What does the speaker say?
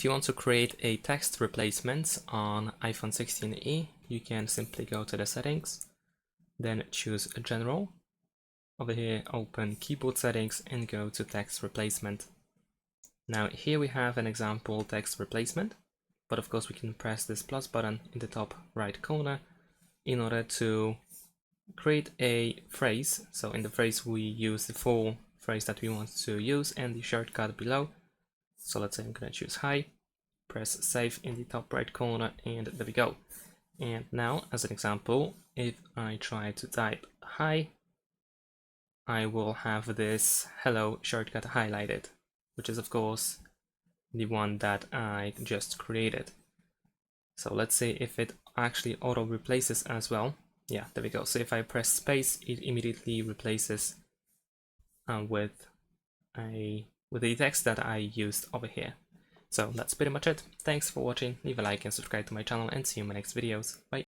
if you want to create a text replacement on iPhone 16e, you can simply go to the settings, then choose General. Over here, open keyboard settings and go to text replacement. Now here we have an example text replacement, but of course we can press this plus button in the top right corner in order to create a phrase. So in the phrase we use the full phrase that we want to use and the shortcut below. So let's say I'm going to choose hi, press save in the top right corner, and there we go. And now as an example, if I try to type hi, I will have this hello shortcut highlighted, which is of course the one that I just created. So let's see if it actually auto replaces as well. Yeah, there we go. So if I press space, it immediately replaces with the text that I used over here. So that's pretty much it. Thanks for watching. Leave a like and subscribe to my channel, and see you in my next videos. Bye.